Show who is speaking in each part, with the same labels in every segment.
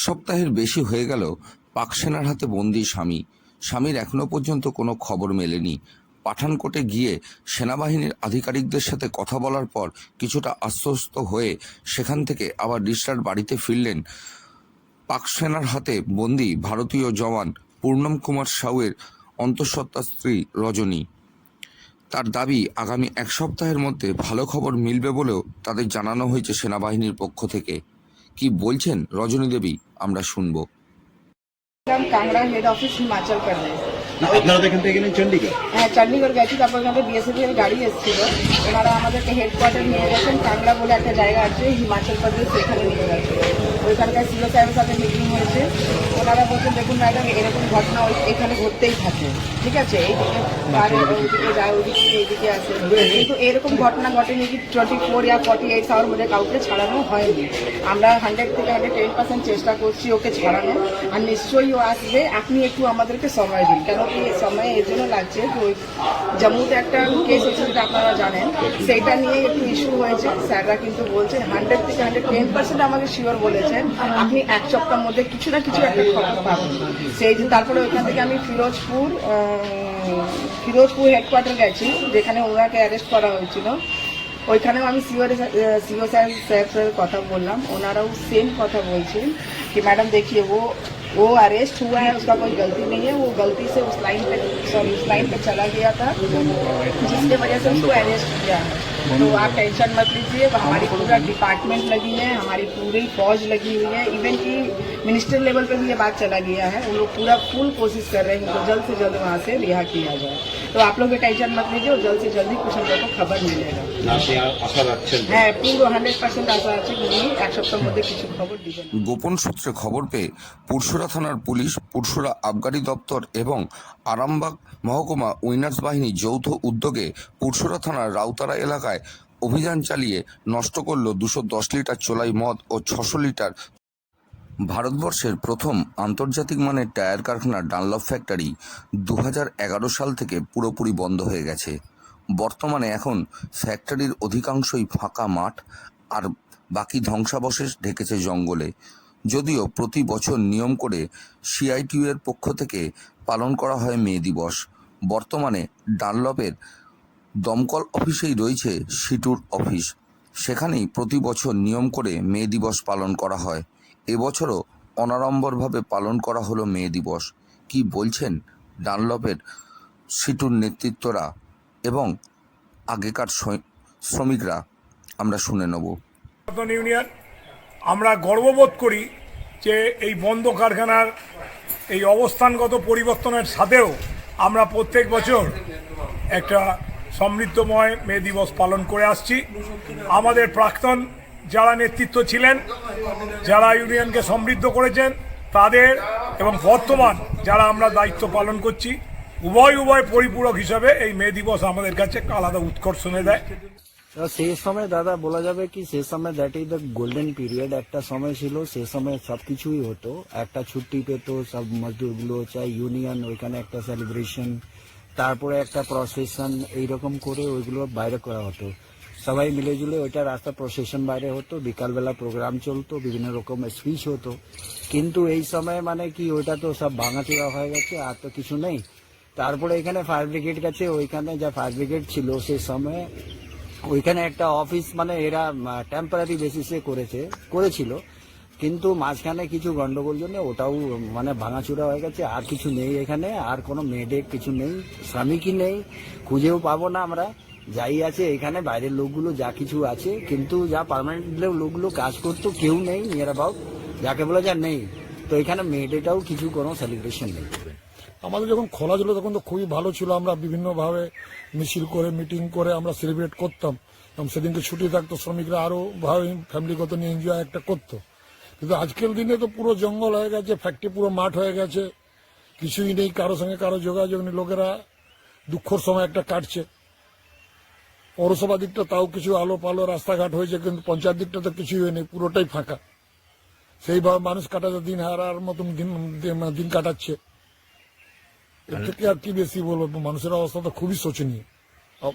Speaker 1: সপ্তাহের বেশি হয়ে গেল পাক সেনার হাতে বন্দী স্বামী। স্বামীর এখনো পর্যন্ত কোনো খবর মেলেনি। পাঠানকোটে গিয়ে সেনাবাহিনীর আধিকারিকদের সাথে কথা বলার পর কিছুটা আশ্বস্ত হয়ে সেখান থেকে আবার রিস্টার বাড়িতে ফিরলেন পাক সেনার হাতে বন্দী ভারতীয় জওয়ান পূর্ণম কুমার সাউয়ের অন্তঃসত্ত্বা স্ত্রী রজনী। তার দাবি, আগামী এক সপ্তাহের মধ্যে ভালো খবর মিলবে বলেও তাদের জানানো হয়েছে সেনাবাহিনীর পক্ষ থেকে। কি বলছেন রজনী দেবী, আমরা শুনবো।
Speaker 2: Kangra head office Himachal Pradesh.
Speaker 3: আপনারা এখান থেকে গেলেন চণ্ডীগড়?
Speaker 2: হ্যাঁ, চণ্ডীগড় গেছি। তারপর এখানে বিএসএফ এর গাড়ি এসেছিল, ওনারা আমাদেরকে হেডকোয়ার্টার নিয়ে গেছেন। কাংড়া বলে একটা জায়গা আছে হিমাচল প্রদেশ, সেখানে নিয়ে গেছে। ওইখানকার সিও সাহেবের সাথে মিটিং হয়েছে। ওনারা বলছেন, দেখুন ম্যাডাম, এরকম ঘটনা এখানে ঘটতেই থাকে, ঠিক আছে, এইদিকে পারে, ওইদিকে যায়, ওইদিকে এইদিকে আসে, কিন্তু এরকম ঘটনা ঘটেনি কি 24 या 48 আওয়ার মধ্যে কাউকে ছাড়ানো হয়নি। আমরা 100 থেকে 110% চেষ্টা করছি ওকে ছাড়ানো, আর নিশ্চয়ই ও আসবে। আপনি একটু আমাদেরকে সময় দিন, কেন কি সময় এর জন্য লাগছে, তো জম্মুতে একটা কেস হচ্ছে, যেটা আপনারা জানেন, সেইটা নিয়ে একটু ইস্যু হয়েছে। স্যাররা কিন্তু বলছেন 100 থেকে 110% আমাকে শিওর বলেছেন আপনি এক সপ্তাহের মধ্যে কিছু না কিছু একটা খবর পাবেন। সেই যে তারপরে ওইখান থেকে আমি ফিরোজপুর হেডকোয়ার্টার গেছি, যেখানে ওনাকে অ্যারেস্ট করা হয়েছিল। ওইখানেও আমি सीओ साहब কথা বললাম, ওনারাও সেম কথা বলছেন कि मैडम देखिए वो अरेस्ट हुआ है, उसका कोई गलती नहीं है, वो गलती से उस लाइन पे चला गया था, जिसकी वजह से उसको अरेस्ट किया है। तो आप टेंशन मत लीजिए, हमारी पूरा डिपार्टमेंट लगी है, हमारी पूरी फौज लगी हुई है, इवन कि मिनिस्टर लेवल पे भी ये बात चला गया है। वो लोग पूरा फुल कोशिश कर रहे हैं कि जल्द से जल्द वहाँ से रिहा किया जाए। तो आप लोग भी टेंशन मत लीजिए, और जल्द से जल्दी कुछ हम लोग को खबर मिलेगा। হ্যাঁ, পুরো 100% আশা আছে উনি এক সপ্তাহের মধ্যে কিছু খবর দিবেন।
Speaker 1: গোপন সূত্রে খবর পেয়ে পুরসুরা থানার পুলিশ, পুরসুরা আবগারি দপ্তর এবং আরামবাগ মহকুমা উইনার্স বাহিনী যৌথ উদ্যোগে পুরসুরা থানার রাউতারা এলাকায় অভিযান চালিয়ে নষ্ট করল 210 লিটার চোলাই মদ ও 600 লিটার। ভারতবর্ষের প্রথম আন্তর্জাতিক মানের টায়ার কারখানা ডানলপ ফ্যাক্টরি 2011 সাল থেকে পুরোপুরি বন্ধ হয়ে গেছে। বর্তমানে এখন ফ্যাক্টরির অধিকাংশই ফাঁকা মাঠ, আর বাকি ধ্বংসাবশেষ ঢেকেছে জঙ্গলে। যদিও প্রতি বছর নিয়ম করে সিআইটিইউ এর পক্ষ থেকে পালন করা হয় মে দিবস। বর্তমানে ডানলপের দমকল অফিসেই রয়েছে সিটুর অফিস, সেখানেই প্রতি বছর নিয়ম করে মে দিবস পালন করা হয়। এবছরও অনাড়ম্বরভাবে পালন করা হলো মে দিবস। কি বলছেন ডানলপের সিটুর নেতৃত্বরা এবং আগেকার শ্রমিকরা, আমরা শুনে নেব।
Speaker 4: ইউনিয়ন আমরা গর্ববোধ করি যে এই বন্ধ কারখানার এই অবস্থানগত পরিবর্তনের সাথেও আমরা প্রত্যেক বছর একটা সমৃদ্ধময় মে দিবস পালন করে আসছি। আমাদের প্রাক্তন যারা নেতৃত্ব ছিলেন, যারা ইউনিয়নকে সমৃদ্ধ করেছেন, তাদের এবং বর্তমান যারা আমরা দায়িত্ব পালন করছি, উভয় পরিপূরক হিসাবে এই মে দিবস আমাদের কাছে আলাদা উৎকর্ষ এনে দেয়।
Speaker 5: সেই সময় দাদা বলা যাবে কি, সেই সময় that is the golden period. একটা সময় ছিল, সেই সময় সবকিছুই হতো। একটা ছুটি পেতো সব মজদুরগুলো, চাই ইউনিয়ন, ওইখানে একটা সেলিব্রেশন, তারপরে একটা প্রসেশন, এইরকম করে ওইগুলো বাইরে করা হতো। সবাই মিলেজুলে ওইটা রাস্তা প্রসেশন বাইরে হতো, বিকালবেলা প্রোগ্রাম চলতো, বিভিন্ন রকম স্পিচ হতো। কিন্তু এই সময় মানে কি, ওইটা তো সব ভাঙাচোরা হয়ে গেছে, আর তো কিছু নেই। তারপরে এখানে ফায়ার ব্রিগেড গেছে, ওইখানে যা ফায়ার ব্রিগেড ছিল সেই সময় ওইখানে একটা অফিস মানে এরা টেম্পোরারি বেসিসে করেছিল, কিন্তু মাঝখানে কিছু গন্ডগোল জন্য ওটাও মানে ভাঙাচুরা হয়ে গেছে। আর কিছু নেই এখানে, আর কোনো মেডে কিছু নেই, শ্রমিকই নেই, খুঁজেও পাবো না আমরা। যাই আছে এখানে বাইরের লোকগুলো যা কিছু আছে, কিন্তু যা পার্মানেন্ট লোকগুলো কাজ করতো কেউ নেই, নিয়ার অ্যাবাউট যাকে বলে যা নেই। তো এখানে মেডেটাও কিছু কোনো সেলিব্রেশন নেই।
Speaker 6: আমাদের যখন খোলা ছিল তখন তো খুবই ভালো ছিল, আমরা বিভিন্নভাবে মিছিল করে মিটিং করে আমরা সেলিব্রেট করতাম, এবং সেদিনকে ছুটি থাকতো, শ্রমিকরা আরো ভাবে ফ্যামিলিগত নিয়ে এনজয় একটা করতো। কিন্তু আজকের দিনে তো পুরো জঙ্গল হয়ে গেছে, ফ্যাক্টরি পুরো মাঠ হয়ে গেছে, কিছুই নেই, কারো সঙ্গে কারো যোগাযোগ নেই, লোকেরা দুঃখর সময় একটা কাটছে। পৌরসভা দিকটা তাও কিছু আলো পালো রাস্তাঘাট হয়েছে, কিন্তু পঞ্চায়েত দিকটা তো কিছুই হয়নি, পুরোটাই ফাঁকা। সেইভাবে মানুষ কাটাতে দিন হারার মতন দিন কাটাচ্ছে। এর থেকে আর কি বেশি বলবো, মানুষের অবস্থা তো খুবই শোচনীয়।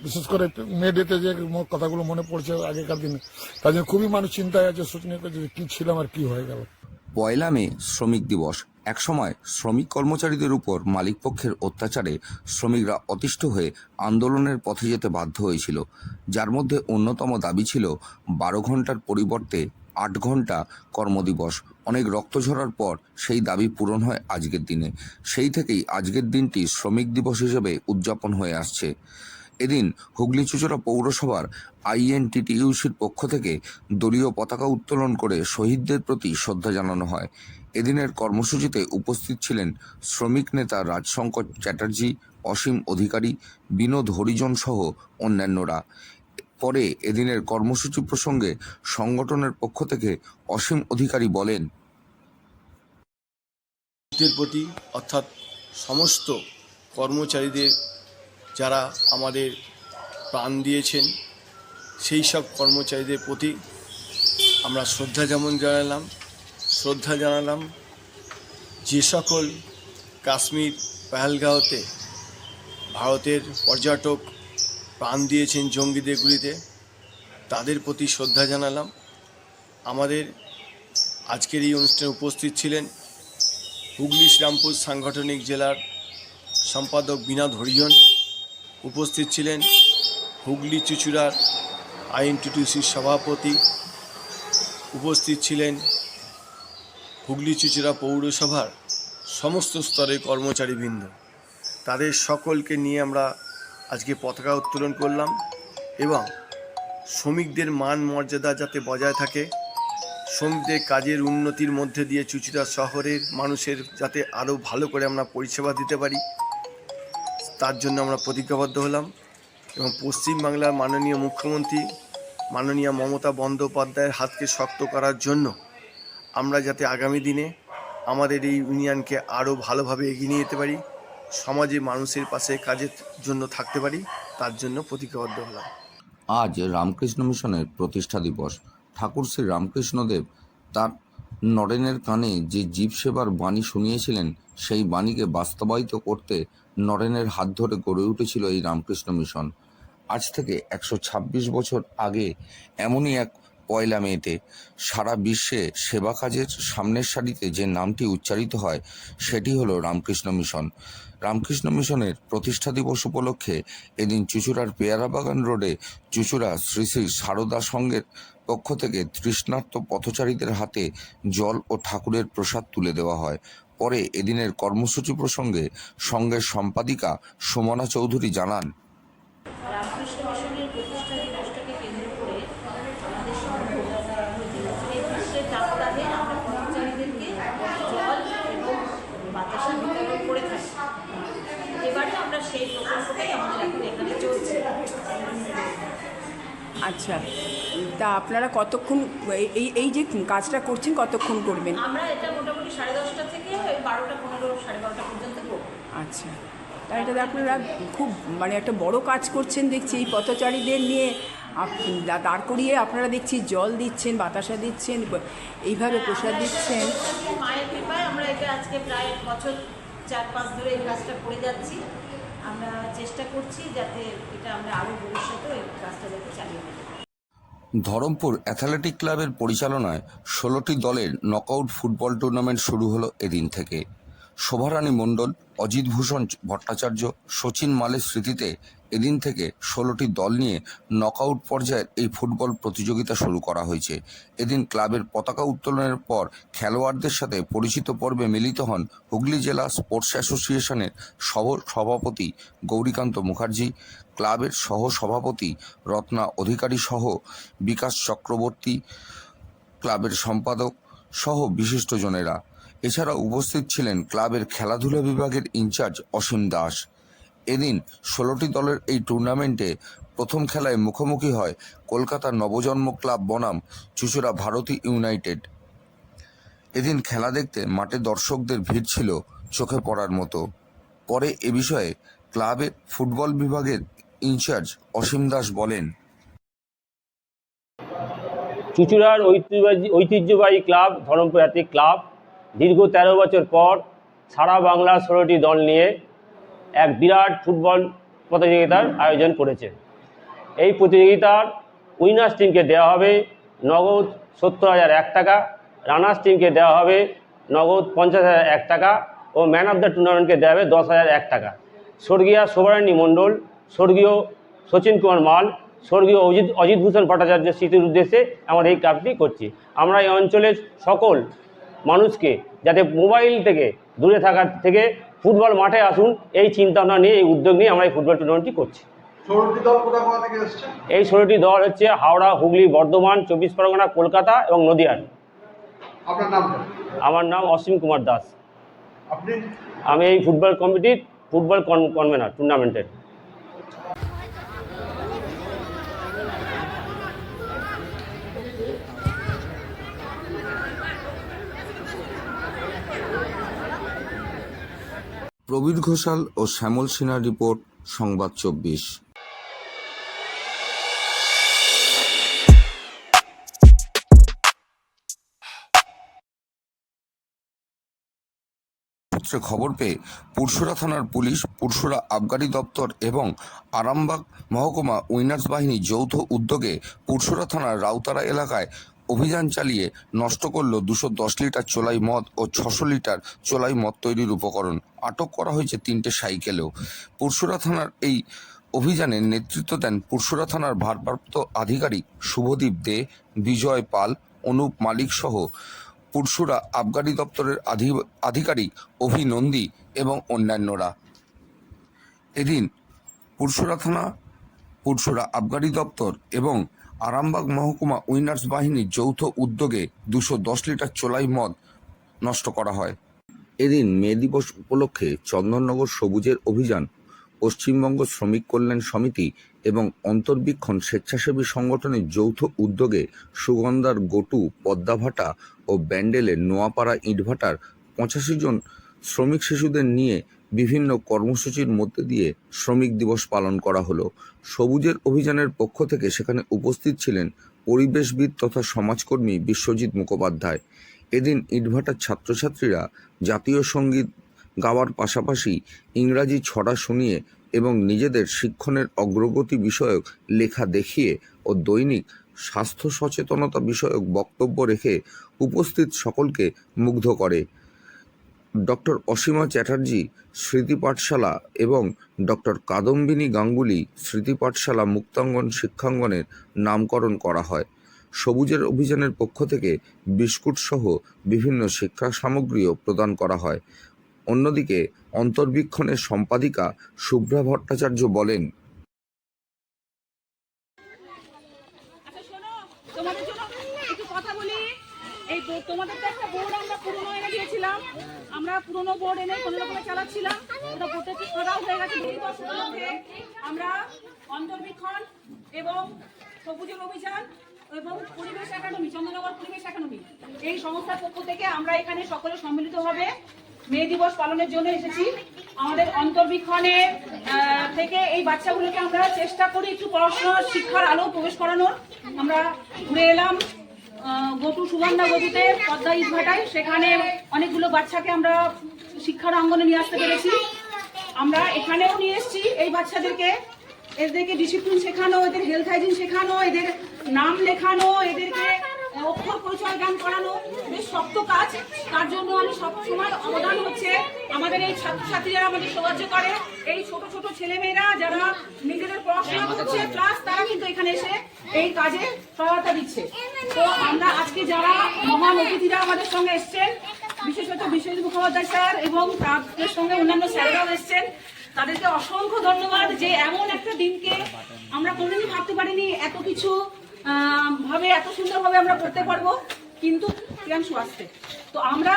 Speaker 6: বিশেষ করে মে ডেতে যে কথাগুলো মনে পড়ছে আগেকার দিনে, তার জন্য খুবই মানুষ চিন্তায় আছে, শোচনীয় করছে কি ছিলাম আর কি হয়ে গেল।
Speaker 1: পয়লা মে শ্রমিক দিবস। একসময় শ্রমিক কর্মচারীদের উপর মালিকপক্ষের অত্যাচারে শ্রমিকরা অতিষ্ঠ হয়ে আন্দোলনের পথে যেতে বাধ্য হয়েছিল, যার মধ্যে অন্যতম দাবি ছিল 12 ঘন্টার পরিবর্তে 8 ঘন্টা কর্মদিবস। অনেক রক্ত ঝরার পর সেই দাবি পূরণ হয় আজকের দিনে। সেই থেকেই আজকের দিনটি শ্রমিক দিবস হিসেবে উদযাপন হয়ে আসছে। এদিন হুগলি চুঁচুড়া পৌরসভার INTTUCর পক্ষ থেকে দলীয় পতাকা উত্তোলন করে শহীদদের প্রতি শ্রদ্ধা জানানো হয়। এদিনের কর্মসূচিতে উপস্থিত ছিলেন শ্রমিক নেতা রাজশঙ্কর চ্যাটার্জি, অসীম অধিকারী, বিনোদ হরিজন সহ অন্যান্যরা। পরে এদিনের কর্মসূচি প্রসঙ্গে সংগঠনের পক্ষ থেকে অসীম অধিকারী বলেন,
Speaker 7: এর প্রতি অর্থাৎ সমস্ত কর্মচারীদের যারা আমাদের প্রাণ দিয়েছেন সেই সব কর্মচারীদের প্রতি আমরা শ্রদ্ধা জানালাম। যে সকল কাশ্মীর পেহেলগাঁওতে ভারতের পর্যটক প্রাণ দিয়েছেন জঙ্গিদের গুলিতে, তাদের প্রতি শ্রদ্ধা জানালাম। আমাদের আজকের এই অনুষ্ঠানে উপস্থিত ছিলেন হুগলি শ্রীরামপুর সাংগঠনিক জেলার সম্পাদক বিনোদ হরিজন, উপস্থিত ছিলেন হুগলি চুঁচুড়ার INTTUCর সভাপতি, উপস্থিত ছিলেন হুগলি চুঁচুড়া পৌরসভার সমস্ত স্তরের কর্মচারীবৃন্দ। তাদের সকলকে নিয়ে আমরা আজকে পতাকা উত্তোলন করলাম এবং শ্রমিকদের মান মর্যাদা যাতে বজায় থাকে, শ্রমিকদের কাজের উন্নতির মধ্যে দিয়ে চুঁচুড়া শহরের মানুষের যাতে আরও ভালো করে আমরা পরিষেবা দিতে পারি, তার জন্য আমরা প্রতিজ্ঞাবদ্ধ হলাম। এবং পশ্চিমবাংলার মাননীয় মুখ্যমন্ত্রী মাননীয় মমতা বন্দ্যোপাধ্যায়ের হাতকে শক্ত করার জন্য আমরা যাতে আগামী দিনে আমাদের এই ইউনিয়নকে আরও ভালোভাবে এগিয়ে নিয়ে যেতে পারি, সমাজে মানুষের পাশে কাজের জন্য থাকতে পারি, তার জন্য প্রতিজ্ঞাবদ্ধ হলাম।
Speaker 1: আজ রামকৃষ্ণ মিশনের প্রতিষ্ঠা দিবস। ঠাকুর শ্রী রামকৃষ্ণদেব তার নরেনের কানে যে জীব সেবার বাণী শুনিয়েছিলেন, সেই বাণীকে বাস্তবায়িত করতে নরেনের হাত ধরে গড়ে উঠেছিল এই রামকৃষ্ণ মিশন। আজ থেকে 126 বছর আগে এমনই এক পয়লা মেতে সারা বিশ্বে সেবা কাজের সামনের সারিতে যে নামটি উচ্চারিত হয়, সেটি হলো রামকৃষ্ণ মিশন। রামকৃষ্ণ মিশনের প্রতিষ্ঠা দিবস উপলক্ষে এদিন চুঁচুড়ার পেয়ারাবাগান রোডে চুঁচুড়া শ্রী শ্রী সারদা সংঘের পক্ষ থেকে তৃষ্ণার্ত পথচারীদের হাতে জল ও ঠাকুরের প্রসাদ তুলে দেওয়া হয়। পরে এদিনের কর্মসূচি প্রসঙ্গে সংঘের সম্পাদিকা সুমনা চৌধুরী জানান,
Speaker 8: রামকৃষ্ণ মিশনের প্রতিষ্ঠা দিবসটাকে কেন্দ্র করে আমাদের সংঘ এই পুষ্টের সপ্তাহে আমরা কর্মচারীদেরকে জল এবং বাতাসা বিতরণ করে থাকি। এবারে আমরা সেই প্রকল্পটাই আমাদের এখন এখানে চলছে।
Speaker 2: আচ্ছা, তা আপনারা কতক্ষণ এই যে কাজটা করছেন কতক্ষণ করবেন?
Speaker 8: আমরা এটা মোটামুটি 10:30 থেকে 12টা 15 12:30 পর্যন্ত করব।
Speaker 2: আচ্ছা, তা এটাতে আপনারা খুব একটা বড় কাজ করছেন দেখছি। এই পথচারীদের নিয়ে দাঁড় করিয়ে আপনারা দেখছি জল দিচ্ছেন, বাতাসা দিচ্ছেন, এইভাবে প্রসাদ দিচ্ছেন।
Speaker 8: মায়ের কৃপায় আমরা এটা আজকে প্রায় বছর 4-5 ধরে এই কাজটা করে যাচ্ছি। আমরা চেষ্টা করছি যাতে এটা আমরা আরও ভবিষ্যতেও এই কাজটা যাতে চালিয়ে নিতে পারি।
Speaker 1: ধরমপুর অ্যাথলেটিক ক্লাবের পরিচালনায় 16টি দলের নকআউট ফুটবল টুর্নামেন্ট শুরু হলো এদিন থেকে। শোভারানী মণ্ডল, অজিত ভূষণ ভট্টাচার্য, শচীন মালের স্মৃতিতে এদিন থেকে 16টি দল নিয়ে নকআউট পর্যায়ের এই ফুটবল প্রতিযোগিতা শুরু করা হয়েছে। এদিন ক্লাবের পতাকা উত্তোলনের পর খেলোয়াড়দের সাথে পরিচিত পর্বে মিলিত হন হুগলি জেলা স্পোর্টস অ্যাসোসিয়েশনের সভাপতি গৌরীকান্ত মুখার্জি, ক্লাবের সহ সভাপতি রত্না অধিকারী সহ বিকাশ চক্রবর্তী, ক্লাবের সম্পাদক সহ বিশিষ্টজনেরা। এছাড়া উপস্থিত ছিলেন ক্লাবের খেলাধুলা বিভাগের ইনচার্জ অসীম দাস। এদিন 16টি দলের এই টুর্নামেন্টে প্রথম খেলায় মুখোমুখি হয় কলকাতার নবজন্ম ক্লাব বনাম চুঁচুড়া ভারতী ইউনাইটেড। এদিন খেলা দেখতে মাঠে দর্শকদের ভিড় ছিল চোখে পড়ার মতো। পরে এ বিষয়ে ক্লাবের ফুটবল বিভাগের ইনচার্জ অসীম দাস বলেন,
Speaker 9: চুঁচুড়ার ঐতিহ্যবাহী ক্লাব ধরমপুর অ্যাথলেটিক ক্লাব দীর্ঘ 13 বছর পর সারা বাংলা 16টি দল নিয়ে এক বিরাট ফুটবল প্রতিযোগিতার আয়োজন করেছে। এই প্রতিযোগিতার উইনার্স টিমকে দেওয়া হবে নগদ 70,001 টাকা রানার্স টিমকে দেওয়া হবে নগদ 50,001 টাকা ও ম্যান অফ দ্য টুর্নামেন্টকে দেওয়া হবে 10,001 টাকা। স্বর্গীয় শোভারানী মণ্ডল, স্বর্গীয় সচিন কুমার মাল, স্বর্গীয় অজিত ভূষণ ভট্টাচার্যের স্মৃতির উদ্দেশ্যে আমরা এই ক্লাবটি করছি। আমরা এই অঞ্চলের সকল মানুষকে যাতে মোবাইল থেকে দূরে থাকার থেকে ফুটবল মাঠে আসুন, এই চিন্তাভাবনা নিয়ে, এই উদ্যোগ নিয়ে আমরা এই ফুটবল টুর্নামেন্টটি করছি। এই 16টি দল হচ্ছে হাওড়া, হুগলি, বর্ধমান, 24 পরগনা, কলকাতা এবং নদিয়ার। আমার নাম অসীম কুমার দাস। আমি এই ফুটবল কমিটির ফুটবল কনভেনার টুর্নামেন্টের।
Speaker 1: প্রবীর ঘোষাল ও শ্যামল সিনহার রিপোর্ট, সংবাদ 24। সূত্রে খবর পেয়ে পুরসুরা থানার পুলিশ, পুরসুরা আবগারি দপ্তর এবং আরামবাগ মহকুমা উইনার্স বাহিনী যৌথ উদ্যোগে পুরসুরা থানার রাউতারা এলাকায় অভিযান চালিয়ে নষ্ট করল 210 লিটার চোলাই মদ ও 600 লিটার চোলাই মদ তৈরির উপকরণ। আটক করা হয়েছে 3টে সাইকেলেও। পুরসুরা থানার এই অভিযানের নেতৃত্ব দেন পুরসুরা থানার ভারপ্রাপ্ত আধিকারিক শুভদীপ দে, বিজয় পাল, অনুপ মালিক সহ পুরসুরা আবগারি দপ্তরের আধিকারিক অভিনন্দী এবং অন্যান্যরা। এদিন পুরসুরা থানা, পুরসুরা আবগারি দপ্তর এবং আরামবাগ মহকুমা উইনার্স বাহিনীর যৌথ উদ্যোগে 210 লিটার চোলাই মদ নষ্ট করা হয়। এদিন মে দিবস উপলক্ষে চন্দননগর সবুজের অভিযান, পশ্চিমবঙ্গ শ্রমিক কল্যাণ সমিতি এবং অন্তর্বীক্ষণ স্বেচ্ছাসেবী সংগঠনের যৌথ উদ্যোগে সুগন্ধার গটু, পদ্মাভাটা ও ব্যান্ডেলের নোয়াপাড়া ইটভাটার 85 জন শ্রমিক শিশুদের নিয়ে বিভিন্ন কর্মসূচির মধ্যে দিয়ে শ্রমিক দিবস পালন করা হলো। সবুজের অভিযানের পক্ষ থেকে সেখানে উপস্থিত ছিলেন পরিবেশবিদ তথা সমাজকর্মী বিশ্বজিৎ মুখোপাধ্যায়। এদিন ইটভাটার ছাত্রছাত্রীরা জাতীয় সঙ্গীত গাওয়ার পাশাপাশি ইংরাজি ছড়া শুনিয়ে এবং নিজেদের শিক্ষণের অগ্রগতি বিষয়ক লেখা দেখিয়ে ও দৈনিক স্বাস্থ্য সচেতনতা বিষয়ক বক্তব্য রেখে উপস্থিত সকলকে মুগ্ধ করে। ডক্টর অসীমা চ্যাটার্জি স্মৃতি পাঠশালা এবং ডক্টর কাদম্বিনী গাঙ্গুলি স্মৃতি পাঠশালা মুক্তাঙ্গন শিক্ষাঙ্গনের নামকরণ করা হয়। সবুজের অভিযানের পক্ষ থেকে বিস্কুট সহ বিভিন্ন শিক্ষা সামগ্রীও প্রদান করা হয়। অন্যদিকে অন্তর্বীক্ষণের সম্পাদিকা শুভ্রা ভট্টাচার্য বলেন,
Speaker 2: তোমাদের জন্য একটু কথা বলি। এই তোমাদের তো একটা বোর্ড আমরা পুরনো এনে দিয়েছিলাম, আমরা পুরনো বোর্ড এনে কোনো রকমে চালাচ্ছিলাম, ওটা প্রত্যেকটি খারাপ হয়ে গেছে। আমরা অন্তর্বীক্ষণ এবং সবুজের অভিযান এবং পরিবেশ একাডেমি, চন্দননগর পরিবেশ একাডেমি, এই সংস্থার পক্ষ থেকে আমরা এখানে সকলে সম্মিলিতভাবে মে দিবস পালনের জন্য এসেছি। আমাদের অন্তর্বীক্ষণে থেকে এই বাচ্চাগুলোকে আমরা চেষ্টা করি একটু পড়াশোনা শিক্ষার আলো প্রবেশ করানোর। আমরা ঘুরে এলাম সুগন্ধা গতুতে পদ্মা ইটভাটায়, সেখানে অনেকগুলো বাচ্চাকে আমরা শিক্ষার অঙ্গনে নিয়ে আসতে পেরেছি। আমরা এখানেও নিয়ে এসেছি এই বাচ্চাদেরকে, এদেরকে ডিসিপ্লিন শেখানো, এদের হেলথ হাইজিন শেখানো, এদের নাম লেখানো, এদেরকে অক্ষর পরিচয় জ্ঞান করানো বেশ শক্ত কাজ। তার জন্য আমি সবসময় অবদান হচ্ছে আমাদের এই ছাত্রছাত্রীরা আমাদের সাহায্য করে, এই ছোট ছোট ছেলেমেয়েরা যারা নিজেদের পড়াশোনা করছে প্লাস তারা কিন্তু এখানে এসে এই কাজে সহায়তা দিচ্ছে। তো আমরা আজকে যারা মহান অতিথিরা আমাদের সঙ্গে এসছেন, বিশেষত বিশ্বজিৎ মুখোপাধ্যায় স্যার এবং তাদের সঙ্গে অন্যান্য স্যাররাও এসছেন, তাদেরকে অসংখ্য ধন্যবাদ যে এমন একটা দিনকে আমরা কোনোদিনই ভাবতে পারিনি এত কিছু ভাবে এত সুন্দরভাবে আমরা করতে পারবো, কিন্তু প্রিয়াংশু আসছে। তো আমরা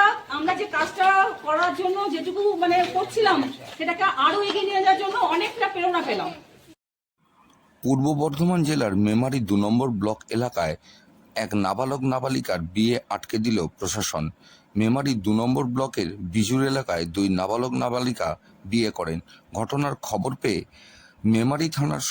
Speaker 2: যে কাজটা করার জন্য যেটুকু করছিলাম সেটাকে আরো এগিয়ে নিয়ে যাওয়ার জন্য অনেকটা প্রেরণা পেলাম।
Speaker 1: পূর্ব বর্ধমান জেলার মেমারি 2 নম্বর ব্লক এলাকায় এক নাবালক নাবালিকার বিয়ে আটকে দিল প্রশাসন। মেমারি 2 নম্বর ব্লকের বিজুর এলাকায় 2 নাবালক নাবালিকা বিয়ে করেন। ঘটনার খবর পেয়ে মেমারি থানার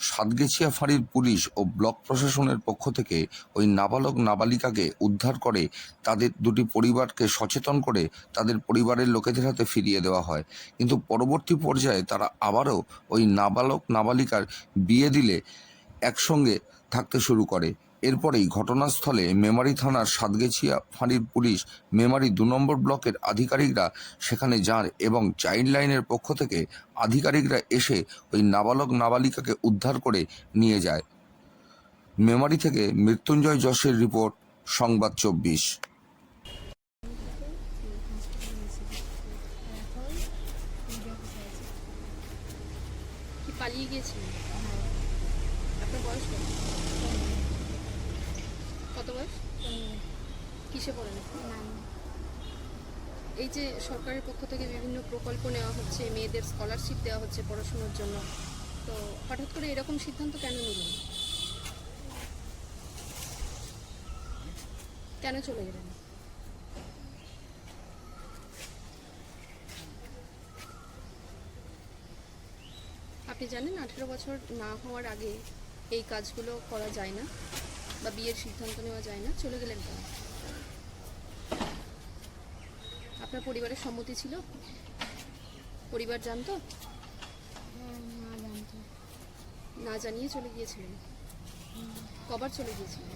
Speaker 1: সাতগেছিয়া ফাঁড়ির পুলিশ ও ব্লক প্রশাসনের পক্ষ থেকে ওই নাবালক নাবালিকাকে উদ্ধার করে তাদের দুটি পরিবারকে সচেতন করে তাদের পরিবারের লোকেদের হাতে ফিরিয়ে দেওয়া হয়। কিন্তু পরবর্তী পর্যায়ে তারা আবারও ওই নাবালক নাবালিকার বিয়ে দিলে একসঙ্গে থাকতে শুরু করে। এরপরেই ঘটনাস্থলে মেমারি থানার সাতগেছিয়া ফাঁড়ির পুলিশ, মেমারি 2 নম্বর ব্লকের আধিকারিকরা সেখানে যান এবং চাইল্ড লাইনের পক্ষ থেকে আধিকারিকরা এসে ওই নাবালক নাবালিকাকে উদ্ধার করে নিয়ে যায়। মেমারি থেকে মৃত্যুঞ্জয় যশের রিপোর্ট, সংবাদ 24।
Speaker 8: কি পালিয়ে গিয়েছিলেন? আপনার বয়স কত? কত বয়স? কিসে পড়েন? এই যে সরকারের পক্ষ থেকে বিভিন্ন প্রকল্প নেওয়া হচ্ছে, মেয়েদের স্কলারশিপ দেওয়া হচ্ছে পড়াশোনার জন্য, তো হঠাৎ করে এরকম সিদ্ধান্ত কেন নিলেন? কেন চলে গেলেন? আপনি জানেন 18 বছর না হওয়ার আগে এই কাজগুলো করা যায় না বা বিয়ের সিদ্ধান্ত নেওয়া যায় না, চলে গেলেন কেন? আপনার পরিবারের সম্মতি ছিল? পরিবার জানতো? না জানিয়ে চলে গিয়েছিলেন? কবার চলে গিয়েছিলেন?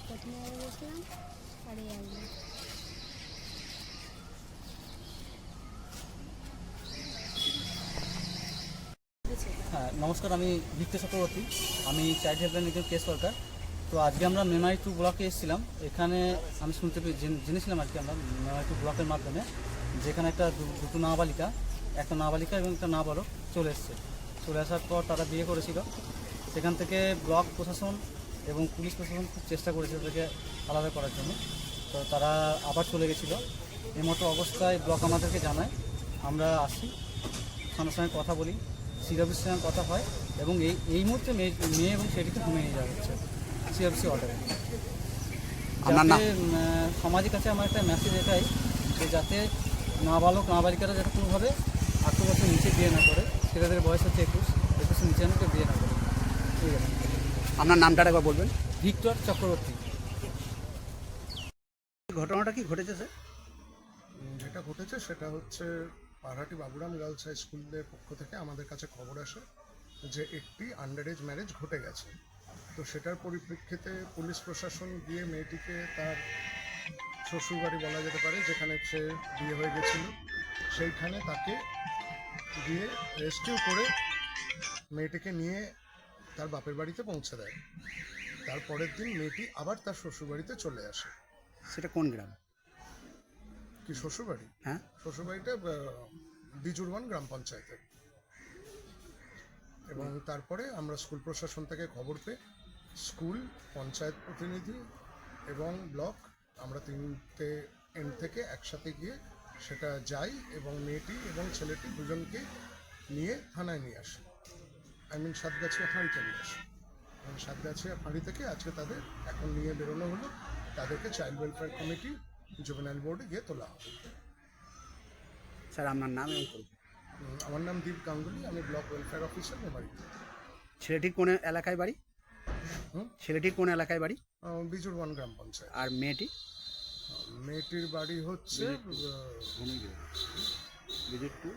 Speaker 10: প্রথমে গেছিলাম পরে আসলাম।
Speaker 11: হ্যাঁ, নমস্কার, আমি বিক্রম চক্রবর্তী, আমি চাইল্ড হেল্পলাইন একজন কেস ওয়ার্কার। তো আজকে আমরা মেমারি 2 ব্লকে এসেছিলাম। এখানে আমি জেনেছিলাম আজকে আমরা মেমারি 2 ব্লকের মাধ্যমে যেখানে দুটো নাবালিকা, একটা নাবালিকা এবং একটা নাবালক চলে আসার পর তারা বিয়ে করেছিল। সেখান থেকে ব্লক প্রশাসন এবং পুলিশ প্রশাসন খুব চেষ্টা করেছিল তাদেরকে আলাদা করার জন্য, তো তারা আবার চলে গেছিলো। এই মতো অবস্থায় ব্লক আমাদেরকে জানায়, আমরা আসি, থানার সঙ্গে কথা বলি, সিডব্লিউসির সঙ্গে কথা হয় এবং এই মুহূর্তে মেয়ে এবং সেটিকে ঘুমিয়ে নিয়ে যাওয়া হচ্ছে সিডব্লিউসি অর্ডারে। যাতে সমাজের কাছে আমার একটা মেসেজ এটাই যে যাতে নাবালক নাবালিকারা যাতে কোনোভাবে 18 বছর নিচে বিয়ে না করে, ছেলেদের বয়স হচ্ছে 21 নিচে আমাকে বিয়ে না করে। ঠিক আছে,
Speaker 5: আপনার নামটা একবার বলবেন?
Speaker 11: ভিক্টর চক্রবর্তী।
Speaker 5: ঘটনাটা কি ঘটেছে স্যার?
Speaker 6: যেটা ঘটেছে সেটা হচ্ছে পারহাটি বাবুরাম গার্লস হাই স্কুলের পক্ষ থেকে আমাদের কাছে খবর আসে যে একটি আন্ডার এজ ম্যারেজ ঘটে গেছে। তো সেটার পরিপ্রেক্ষিতে পুলিশ প্রশাসন গিয়ে মেয়েটিকে তার শ্বশুরবাড়ি বলা যেতে পারে, যেখানে সে বিয়ে হয়ে গেছিল, সেইখানে তাকে গিয়ে রেস্কিউ করে মেয়েটিকে নিয়ে তার বাপের বাড়িতে পৌঁছে দেয়। তারপরের দিন মেয়েটি আবার তার শ্বশুরবাড়িতে চলে আসে।
Speaker 5: সেটা কোন গ্রাম?
Speaker 6: কি শ্বশুরবাড়ি?
Speaker 5: হ্যাঁ,
Speaker 6: শ্বশুরবাড়িটা বিজুরওয়ান গ্রাম পঞ্চায়েতে। এবং তারপরে আমরা স্কুল প্রশাসন থেকে খবর পেয়ে স্কুল, পঞ্চায়েত প্রতিনিধি এবং ব্লক, আমরা 3টে এন্ড থেকে একসাথে গিয়ে সেটা যাই এবং মেয়েটি এবং ছেলেটি দুজনকে নিয়ে থানায় নিয়ে আসি। সাতগাছিয়া ফাঁড়িতে নিয়ে আসি। এবং সাতগাছিয়া ফাঁড়ি থেকে আজকে তাদের এখন নিয়ে বেরোনো হলো, তাদেরকে চাইল্ড ওয়েলফেয়ার কমিটি, জুভেনাইল বোর্ডে গিয়ে তোলা হবে।
Speaker 5: স্যার আপনার নাম এবং পরিচয়?
Speaker 6: আমার নাম দীপ গাঙ্গুলি, আমি ব্লক ওয়েলফেয়ার অফিসার মেমারি।
Speaker 5: ছেলেটির কোন এলাকায় বাড়ি? ছেলেটির কোন এলাকায় বাড়ি?
Speaker 6: বিজুরওয়ান গ্রাম পঞ্চায়েত।
Speaker 5: আর
Speaker 6: মেয়েটির বাড়ি হচ্ছে বিজুট্টু।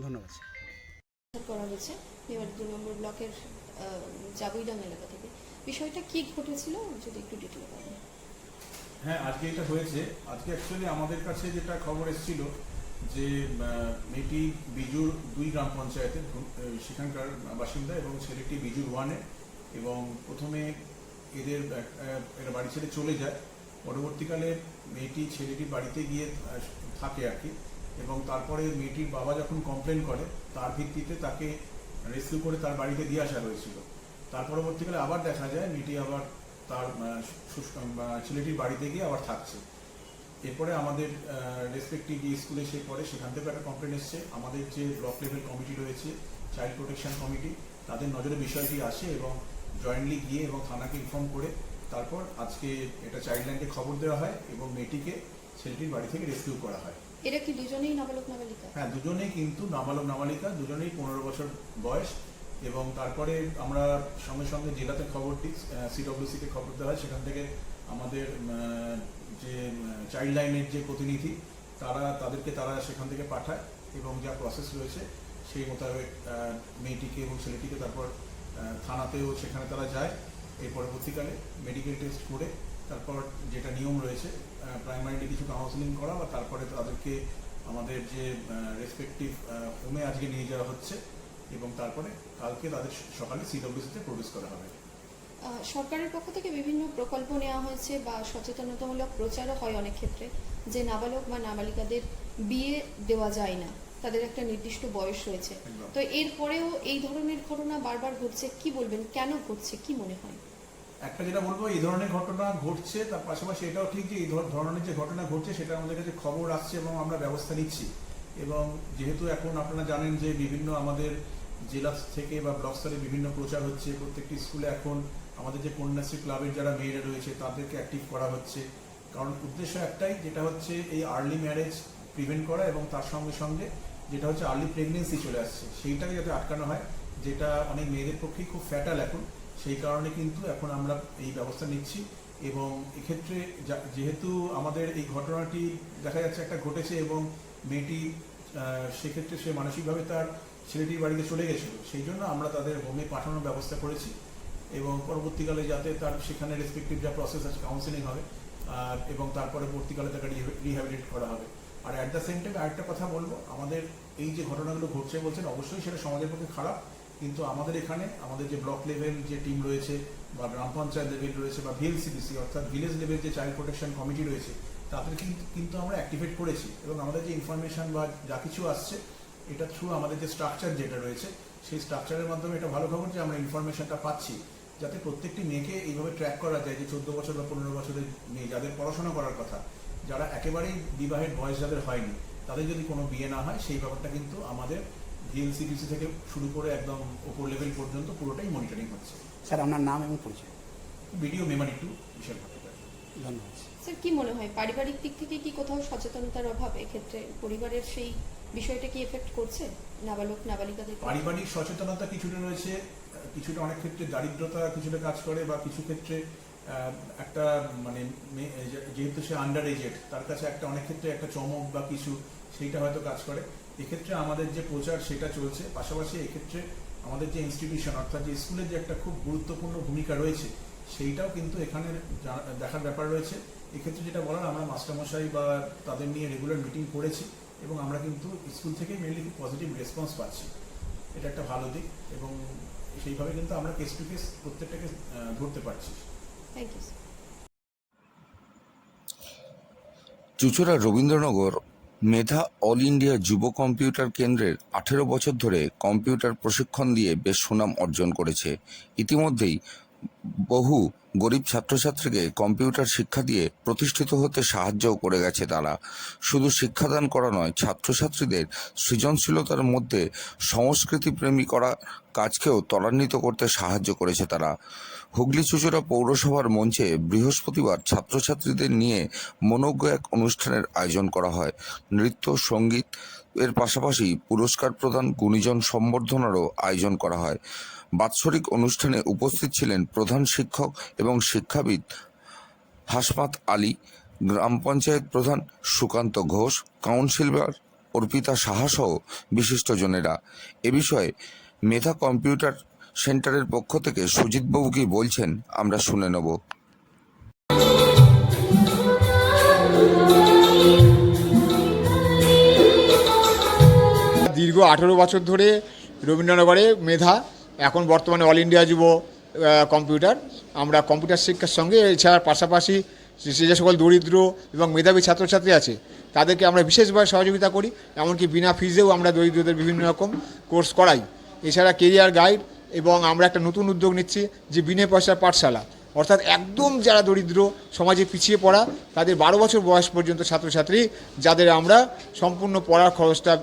Speaker 5: ধন্যবাদ।
Speaker 8: করা হয়েছে মেমারি 2 নম্বর ব্লকের জাগুইডাং এলাকা থেকে। বিষয়টা কি ঘটেছিল যদি একটু ডিটেল বলেন।
Speaker 12: হ্যাঁ, আজকে এটা হয়েছে। আজকে অ্যাকচুয়ালি আমাদের কাছে যেটা খবর এসেছিল যে মেয়েটি বিজুর 2 গ্রাম পঞ্চায়েতের সেখানকার বাসিন্দা এবং ছেলেটি বিজুর 1-এ, এবং প্রথমে এরা বাড়ি ছেড়ে চলে যায়। পরবর্তীকালে মেয়েটি ছেলেটির বাড়িতে গিয়ে থাকে আর কি, এবং তারপরে মেয়েটির বাবা যখন কমপ্লেন করে তার ভিত্তিতে তাকে রেস্কিউ করে তার বাড়িতে দিয়ে আসা হয়েছিল। তার পরবর্তীকালে আবার দেখা যায় মেয়েটি আবার তার ছেলেটির বাড়িতে গিয়ে আবার থাকছে। এরপরে আমাদের রেসপেক্টিভ যে স্কুলে সে পড়ে সেখান থেকে একটা কমপ্লেন এসছে। আমাদের যে ব্লক লেভেল কমিটি রয়েছে, চাইল্ড প্রোটেকশন কমিটি, তাদের নজরে বিষয়টি আসে এবং জয়েন্টলি গিয়ে এবং থানাকে ইনফর্ম করে তারপর আজকে এটা চাইল্ড লাইনকে খবর দেওয়া হয় এবং মেয়েটিকে ছেলেটির বাড়ি থেকে রেস্কিউ করা হয়।
Speaker 8: এরা কি দুজনেই নাবালক নাবালিকা?
Speaker 12: হ্যাঁ, দুজনেই কিন্তু নাবালক নাবালিকা, দুজনেই 15 বছর বয়স। এবং তারপরে আমরা সঙ্গে সঙ্গে জেলাতে খবর দিই, সিডব্লিউসিকে খবর দেওয়া হয়। সেখান থেকে আমাদের যে চাইল্ড লাইনের যে প্রতিনিধি তারা সেখান থেকে পাঠায় এবং যা প্রসেস রয়েছে সেই মোতাবেক মেয়েটিকে এবং ছেলেটিকে তারপর থানাতেও সেখানে তারা যায়। এই পরবর্তীকালে মেডিকেল টেস্ট করে তারপর যেটা নিয়ম রয়েছে প্রাইমারিলি কিছু কাউন্সেলিং করা, বা তারপরে তাদেরকে আমাদের যে রেসপেক্টিভ হোমে আজকে নিয়ে যাওয়া হচ্ছে এবং তারপরে কালকে তাদের সকালে সিডব্লিউসিতে প্রবেশ করা হবে।
Speaker 10: সরকারের পক্ষ থেকে বিভিন্ন প্রকল্প নেওয়া হয়েছে বা সচেতনতামূলক প্রচারও হয় অনেক ক্ষেত্রে, যে নাবালক বা নাবালিকাদের বিয়ে দেওয়া যায় না, তাদের একটা নির্দিষ্ট বয়স রয়েছে। তো এরপরেও এই ধরনের ঘটনা বারবার ঘটছে, কি বলবেন, কেন ঘটছে, কি মনে হয়?
Speaker 12: একটা যেটা বলবো, এই ধরনের ঘটনা ঘটছে, তার পাশাপাশি এটাও ঠিক যে এই ধরনের যে ঘটনা ঘটছে সেটা আমাদের কাছে খবর আসছে এবং আমরা ব্যবস্থা নিচ্ছি। এবং যেহেতু এখন আপনারা জানেন যে বিভিন্ন আমাদের জেলা থেকে বা ব্লক স্তরে বিভিন্ন প্রচার হচ্ছে, প্রত্যেকটি স্কুলে এখন আমাদের যে কন্যাশ্রী ক্লাবের যারা মেয়েরা রয়েছে তাদেরকে অ্যাক্টিভ করা হচ্ছে। কারণ উদ্দেশ্য একটাই, যেটা হচ্ছে এই আর্লি ম্যারেজ প্রিভেন্ট করা এবং তার সঙ্গে সঙ্গে যেটা হচ্ছে আর্লি প্রেগনেন্সি চলে আসছে সেইটাকে যাতে আটকানো হয়, যেটা অনেক মেয়েদের পক্ষেই খুব ফ্যাটাল এখন। সেই কারণে কিন্তু এখন আমরা এই ব্যবস্থা নিচ্ছি। এবং এক্ষেত্রে যেহেতু আমাদের এই ঘটনাটি দেখা যাচ্ছে একটা ঘটেছে এবং মেয়েটি সেক্ষেত্রে সে মানসিকভাবে তার ছেলেটির বাড়িতে চলে গেছিল, সেই জন্য আমরা তাদের হোমে পাঠানোর ব্যবস্থা করেছি এবং পরবর্তীকালে যাতে তার সেখানে রেসপেক্টিভ যা প্রসেস আছে কাউন্সেলিং হবে এবং তারপরে পরবর্তীকালে তাকে রিহ্যাবিলিটেট করা হবে। আর অ্যাট দ্য সেম টাইম আরেকটা কথা বলবো, আমাদের এই যে ঘটনাগুলো ঘটছে বলছেন, অবশ্যই সেটা সমাজের পক্ষে খারাপ, কিন্তু আমাদের এখানে আমাদের যে ব্লক লেভেল যে টিম রয়েছে বা গ্রাম পঞ্চায়েত লেভেল রয়েছে বা ভিএলসিডিসি অর্থাৎ ভিলেজ লেভেল যে চাইল্ড প্রোটেকশন কমিটি রয়েছে তাদের কিন্তু আমরা অ্যাক্টিভেট করেছি এবং আমাদের যে ইনফরমেশন বা যা কিছু আসছে এটা থ্রু আমাদের যে স্ট্রাকচার যেটা রয়েছে সেই স্ট্রাকচারের মাধ্যমে এটা ভালো খবর যে আমরা ইনফরমেশনটা পাচ্ছি, যাতে প্রত্যেকটি মেয়েকে এইভাবে ট্র্যাক করা যায় যে 14 বছর বা 15 বছরের মেয়ে যাদের পড়াশোনা করার কথা, যারা একেবারেই বিবাহের বয়স যাদের হয়নি, তাদের যদি কোনো বিয়ে না হয় সেই ব্যাপারটা কিন্তু আমাদের ভিএলসিডিসি থেকে শুরু করে একদম উপর লেভেল পর্যন্ত পুরোটাই মনিটরিং হচ্ছে।
Speaker 5: স্যার আপনার নাম এবং পরিচয়?
Speaker 12: ভিডিও মেমারি 2 বিশাল ভট্টাচার্য।
Speaker 5: ধন্যবাদ।
Speaker 10: স্যার কি মনে হয়, পারিবারিক দিক থেকে কি কোথাও সচেতনতার অভাব, এক্ষেত্রে পরিবারের সেই বিষয়টা কি এফেক্ট করছে নাবালক নাবালিকাদের?
Speaker 12: পারিবারিক সচেতনতা কিছুটা রয়েছে, কিছুটা অনেক ক্ষেত্রে দারিদ্রতা কিছুটা কাজ করে, বা কিছু ক্ষেত্রে একটা মানে যেহেতু সে আন্ডার এজেড তার কাছে একটা অনেক ক্ষেত্রে একটা চমক বা কিছু সেইটা হয়তো কাজ করে। এক্ষেত্রে আমাদের যে প্রচার সেটা চলছে, পাশাপাশি এক্ষেত্রে আমাদের যে ইনস্টিটিউশন অর্থাৎ যে স্কুলের যে একটা খুব গুরুত্বপূর্ণ ভূমিকা রয়েছে সেইটাও কিন্তু এখানে দেখার ব্যাপার রয়েছে। এক্ষেত্রে যেটা বলার, আমরা মাস্টারমশাই বা তাদের নিয়ে রেগুলার মিটিং করেছি এবং আমরা কিন্তু স্কুল থেকে মেনলি খুব পজিটিভ রেসপন্স পাচ্ছি, এটা একটা ভালো দিক এবং সেইভাবে কিন্তু আমরা কেস টু কেস প্রত্যেকটাকে ধরতে পারছি।
Speaker 10: Thank you.
Speaker 1: চুঁচুড়া Rabindranagar Medha all India Yuva computer কেন্দ্রের 18 বছর ধরে কম্পিউটার প্রশিক্ষণ দিয়ে বেশ সুনাম অর্জন করেছে। ইতিমধ্যেই বহু গরিব ছাত্রছাত্রীকে কম্পিউটার শিক্ষা দিয়ে প্রতিষ্ঠিত হতে সাহায্যও করে গেছে তারা। শুধু শিক্ষাদান করা নয়, ছাত্রছাত্রীদের সৃজনশীলতার মধ্যে সংস্কৃতিপ্রেমী করা কাজকেও ত্বরান্বিত করতে সাহায্য করেছে তারা। হুগলি চুঁচুড়া পৌরসভার মঞ্চে বৃহস্পতিবার ছাত্রছাত্রীদের নিয়ে মনোজ্ঞ এক অনুষ্ঠানের আয়োজন করা হয়। নৃত্য, সঙ্গীত এর পাশাপাশি পুরস্কার প্রদান, গুণীজন সম্বর্ধনারও আয়োজন করা হয়। বাৎসরিক অনুষ্ঠানে উপস্থিত ছিলেন প্রধান শিক্ষক এবং শিক্ষাবিদ হাসমাত আলী, গ্রাম পঞ্চায়েত প্রধান সুকান্ত ঘোষ, কাউন্সিলর অর্পিতা সাহা সহ বিশিষ্টজনেরা। এ বিষয়ে মেধা কম্পিউটার সেন্টারের পক্ষ থেকে সুজিতবাবু কি বলছেন আমরা শুনে নেব।
Speaker 13: দীর্ঘ 18 বছর ধরে রবীন্দ্রনগরে মেধা, এখন বর্তমানে অল ইন্ডিয়া যুব কম্পিউটার, আমরা কম্পিউটার শিক্ষার সঙ্গে এছাড়ার পাশাপাশি যে সকল দরিদ্র এবং মেধাবী ছাত্রছাত্রী আছে তাদেরকে আমরা বিশেষভাবে সহযোগিতা করি, এমনকি বিনা ফিজেও আমরা দরিদ্রদের বিভিন্ন রকম কোর্স করাই। এছাড়া কেরিয়ার গাইড এবং আমরা একটা নতুন উদ্যোগ নিচ্ছি যে বিনা পয়সার পাঠশালা, অর্থাৎ একদম যারা দরিদ্র সমাজে পিছিয়ে পড়া তাদের 12 বছর বয়স পর্যন্ত ছাত্রছাত্রী যাদের আমরা সম্পূর্ণ পড়ার খরচটা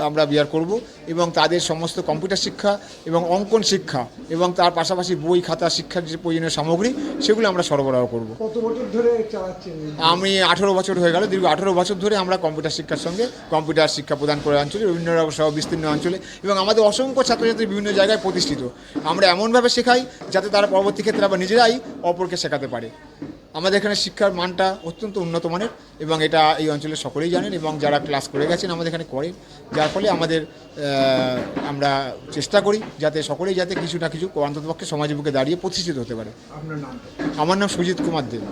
Speaker 13: আমরা বিয়ার করব এবং তাদের সমস্ত কম্পিউটার শিক্ষা এবং অঙ্কন শিক্ষা এবং তার পাশাপাশি বই খাতা শিক্ষার যে প্রয়োজনীয় সামগ্রী সেগুলো আমরা সরবরাহ করব।
Speaker 6: কত বছর ধরে চালাচ্ছেন?
Speaker 13: আমি 18 বছর হয়ে গেল, দীর্ঘ 18 বছর ধরে আমরা কম্পিউটার শিক্ষার সঙ্গে কম্পিউটার শিক্ষা প্রদান করে অঞ্চলে রবীন্দ্রনগর সহ বিস্তীর্ণ অঞ্চলে এবং আমাদের অসংখ্য ছাত্রছাত্রী বিভিন্ন জায়গায় প্রতিষ্ঠিত। আমরা এমনভাবে শেখাই যাতে তারা পরবর্তী ক্ষেত্রে আবার নিজেরাই অপরকে শেখাতে পারে। আমাদের এখানে শিক্ষার মানটা অত্যন্ত উন্নত মানের এবং এটা এই অঞ্চলের সকলেই জানেন এবং যারা ক্লাস করে গেছেন আমাদের এখানে করেন, যার ফলে আমাদের আমরা চেষ্টা করি যাতে সকলেই যাতে কিছু না কিছু অন্ততপক্ষে সমাজের বুকে দাঁড়িয়ে প্রতিষ্ঠিত হতে পারে।
Speaker 6: আপনার নাম?
Speaker 13: আমার নাম সুজিত কুমার দেব।